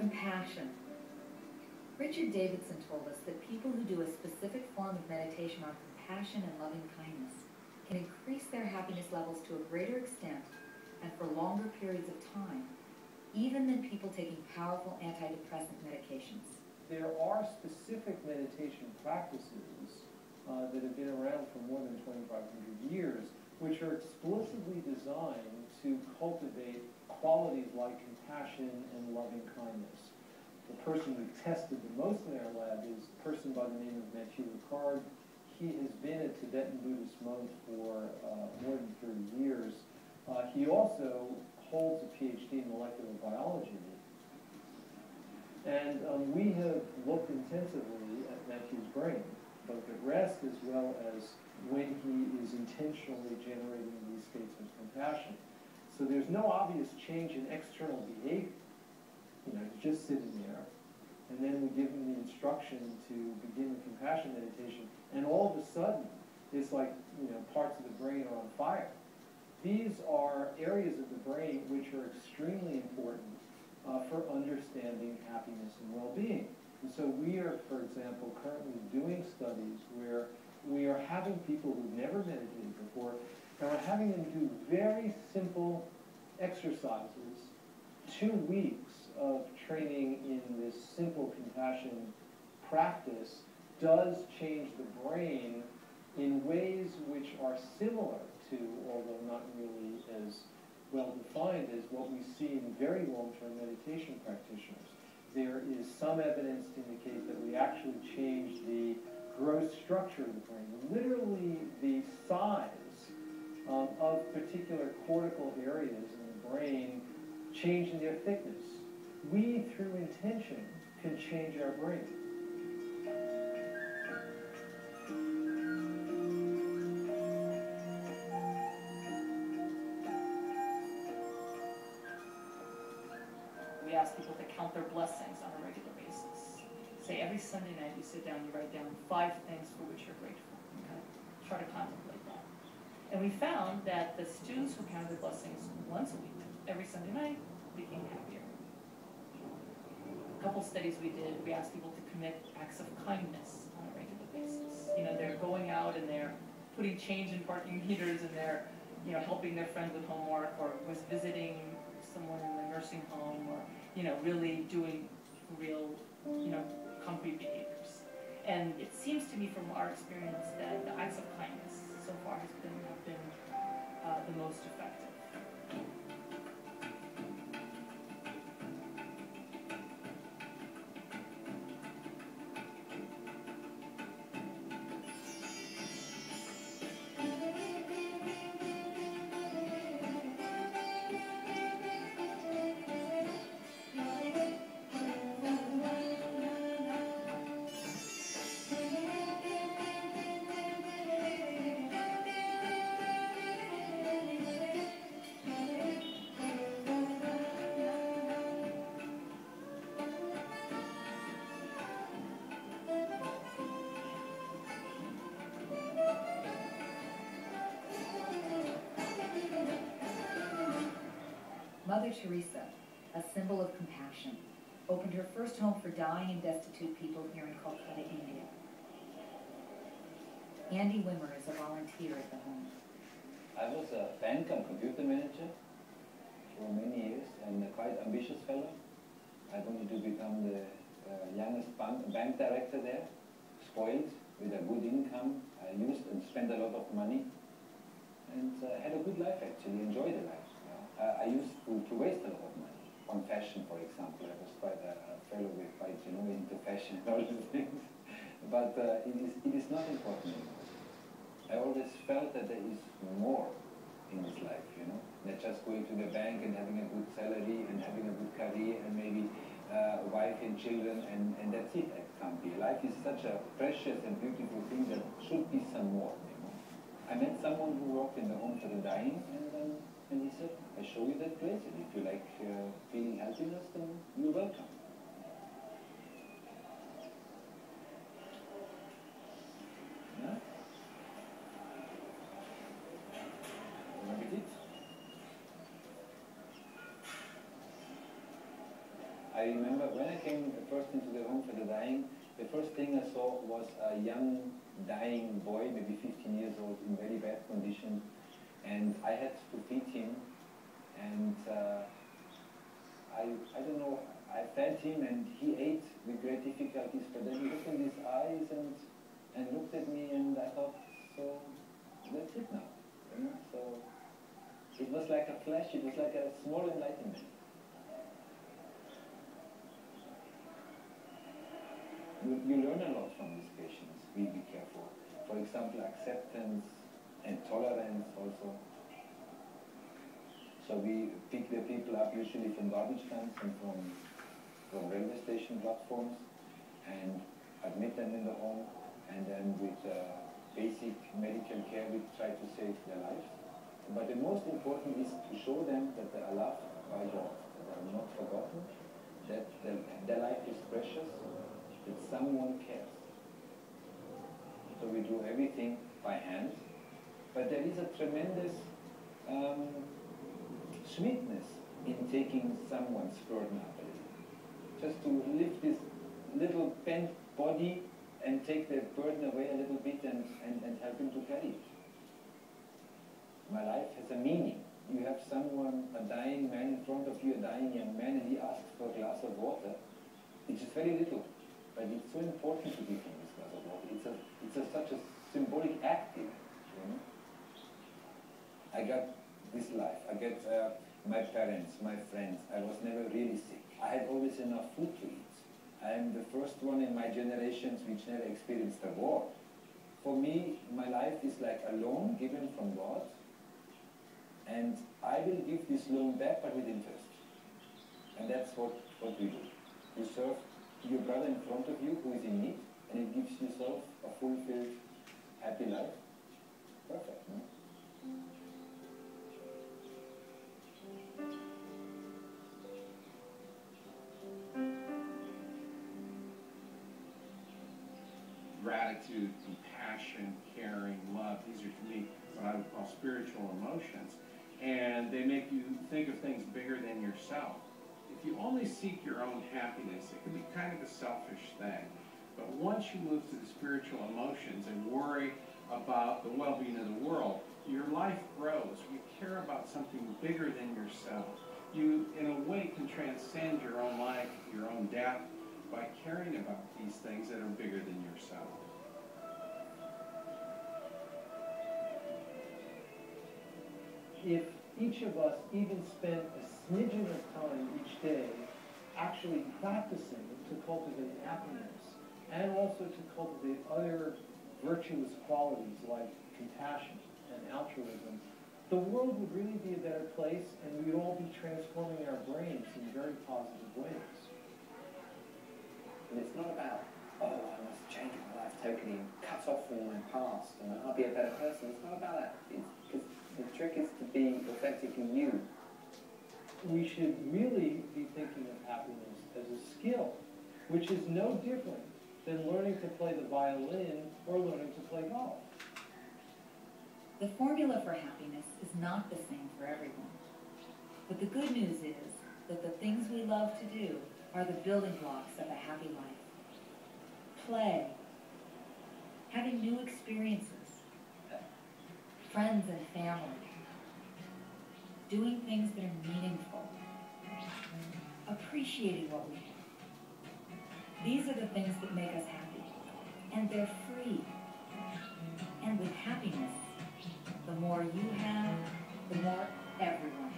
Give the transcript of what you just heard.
Compassion. Richard Davidson told us that people who do a specific form of meditation on compassion and loving kindness can increase their happiness levels to a greater extent and for longer periods of time, even than people taking powerful antidepressant medications. There are specific meditation practices that have been around for more than 2,500 years, which are explicitly designed to cultivate qualities like compassion and loving kindness. The person we've tested the most in our lab is a person by the name of Mathieu Ricard. He has been a Tibetan Buddhist monk for more than 30 years. He also holds a PhD in molecular biology. And we have looked intensively at Matthew's brain, both at rest as well as when he is intentionally generating these states of compassion. So there's no obvious change in external behavior. You know, he's just sitting there, and then we give him the instruction to begin the compassion meditation, and all of a sudden, it's like, you know, parts of the brain are on fire. These are areas of the brain which are extremely important for understanding happiness and well-being. And so we are, for example, currently doing studies where we are having people who've never meditated before, and we're having them do very simple exercises, 2 weeks of training in this simple compassion practice does change the brain in ways which are similar to, although not really as well defined as what we see in very long-term meditation practitioners. There is some evidence to indicate that we actually change the gross structure of the brain, literally the size of particular cortical areas in the brain change in their thickness. We, through intention, can change our brain. We ask people to count their blessings on a regular basis. Say every Sunday night you sit down, you write down 5 things for which you're grateful. Okay? Try to contemplate that. And we found that the students who counted their blessings once a week, every Sunday night, became happier. A couple studies we did, we asked people to commit acts of kindness on a regular basis. You know, they're going out and they're putting change in parking meters, and they're, you know, helping their friend with homework, or was visiting someone in the nursing home, or, you know, really doing real, you know, concrete behaviors. And it seems to me from our experience that the acts of kindness so far have been the most effective. Mother Teresa, a symbol of compassion, opened her first home for dying and destitute people here in Kolkata, India. Andy Wimmer is a volunteer at the home. I was a bank and computer manager for many years, and a quite ambitious fellow. I wanted to become the youngest bank director there, spoiled with a good income. I used and spent a lot of money, and had a good life actually, enjoyed the life. I used to waste a lot of money on fashion, for example. I was quite a fellow with quite, you know, into fashion and all these things. But it is not important anymore. I always felt that there is more in this life, you know, than just going to the bank and having a good salary and having a good career and maybe a wife and children, and that's it. It can't be. Life is such a precious and beautiful thing that should be some more, you know. I met someone who worked in the home for the dying, and he said, I show you that place, and if you like feeling happiness, then you're welcome. Yeah? I remember when I came first into the home for the dying, the first thing I saw was a young dying boy, maybe 15 years old, in very bad condition, and I had to feed him, and I don't know, I fed him and he ate with great difficulties, but then he looked in his eyes and looked at me, and I thought, so that's it now, you know? So it was like a flash, it was like a small enlightenment. You learn a lot from these patients, be careful. For example, acceptance and tolerance also. So we pick the people up usually from garbage cans and from railway station platforms and admit them in the home, and then with basic medical care we try to save their lives. But the most important is to show them that they are loved by God, that they are not forgotten, that their life is precious, that someone cares. So we do everything by hand, but there is a tremendous sweetness in taking someone's burden up a little. Just to lift this little bent body and take the burden away a little bit and help him to carry it. My life has a meaning. You have someone, a dying man in front of you, a dying young man, and he asks for a glass of water. It is very little, but it's so important to give him this glass of water. It's such a symbolic act even, you know? I got this life. I get my parents, my friends. I was never really sick. I had always enough food to eat. I am the first one in my generations which never experienced a war. For me, my life is like a loan given from God, and I will give this loan back, but with interest. And that's what we do. You serve your brother in front of you who is in need, and it gives yourself a fulfilled, happy life. Perfect, no? Gratitude, compassion, caring, love, these are to me what I would call spiritual emotions. And they make you think of things bigger than yourself. If you only seek your own happiness, it can be kind of a selfish thing. But once you move to the spiritual emotions and worry about the well-being of the world, your life grows. You care about something bigger than yourself. You, in a way, can transcend your own life, your own death, by caring about these things that are bigger than yourself. If each of us even spent a smidgen of time each day actually practicing to cultivate happiness and also to cultivate other virtuous qualities like compassion and altruism, the world would really be a better place, and we would all be transforming our brains in very positive ways. And it's not about, oh, I must change my life totally and cut off from my past and I'll be a better person. It's not about that. Because the trick is to be authentically you. We should really be thinking of happiness as a skill, which is no different than learning to play the violin or learning to play golf. The formula for happiness is not the same for everyone. But the good news is that the things we love to do are the building blocks of a happy life. Play, having new experiences, friends and family, doing things that are meaningful, appreciating what we have. These are the things that make us happy, and they're free. And with happiness, the more you have, the more everyone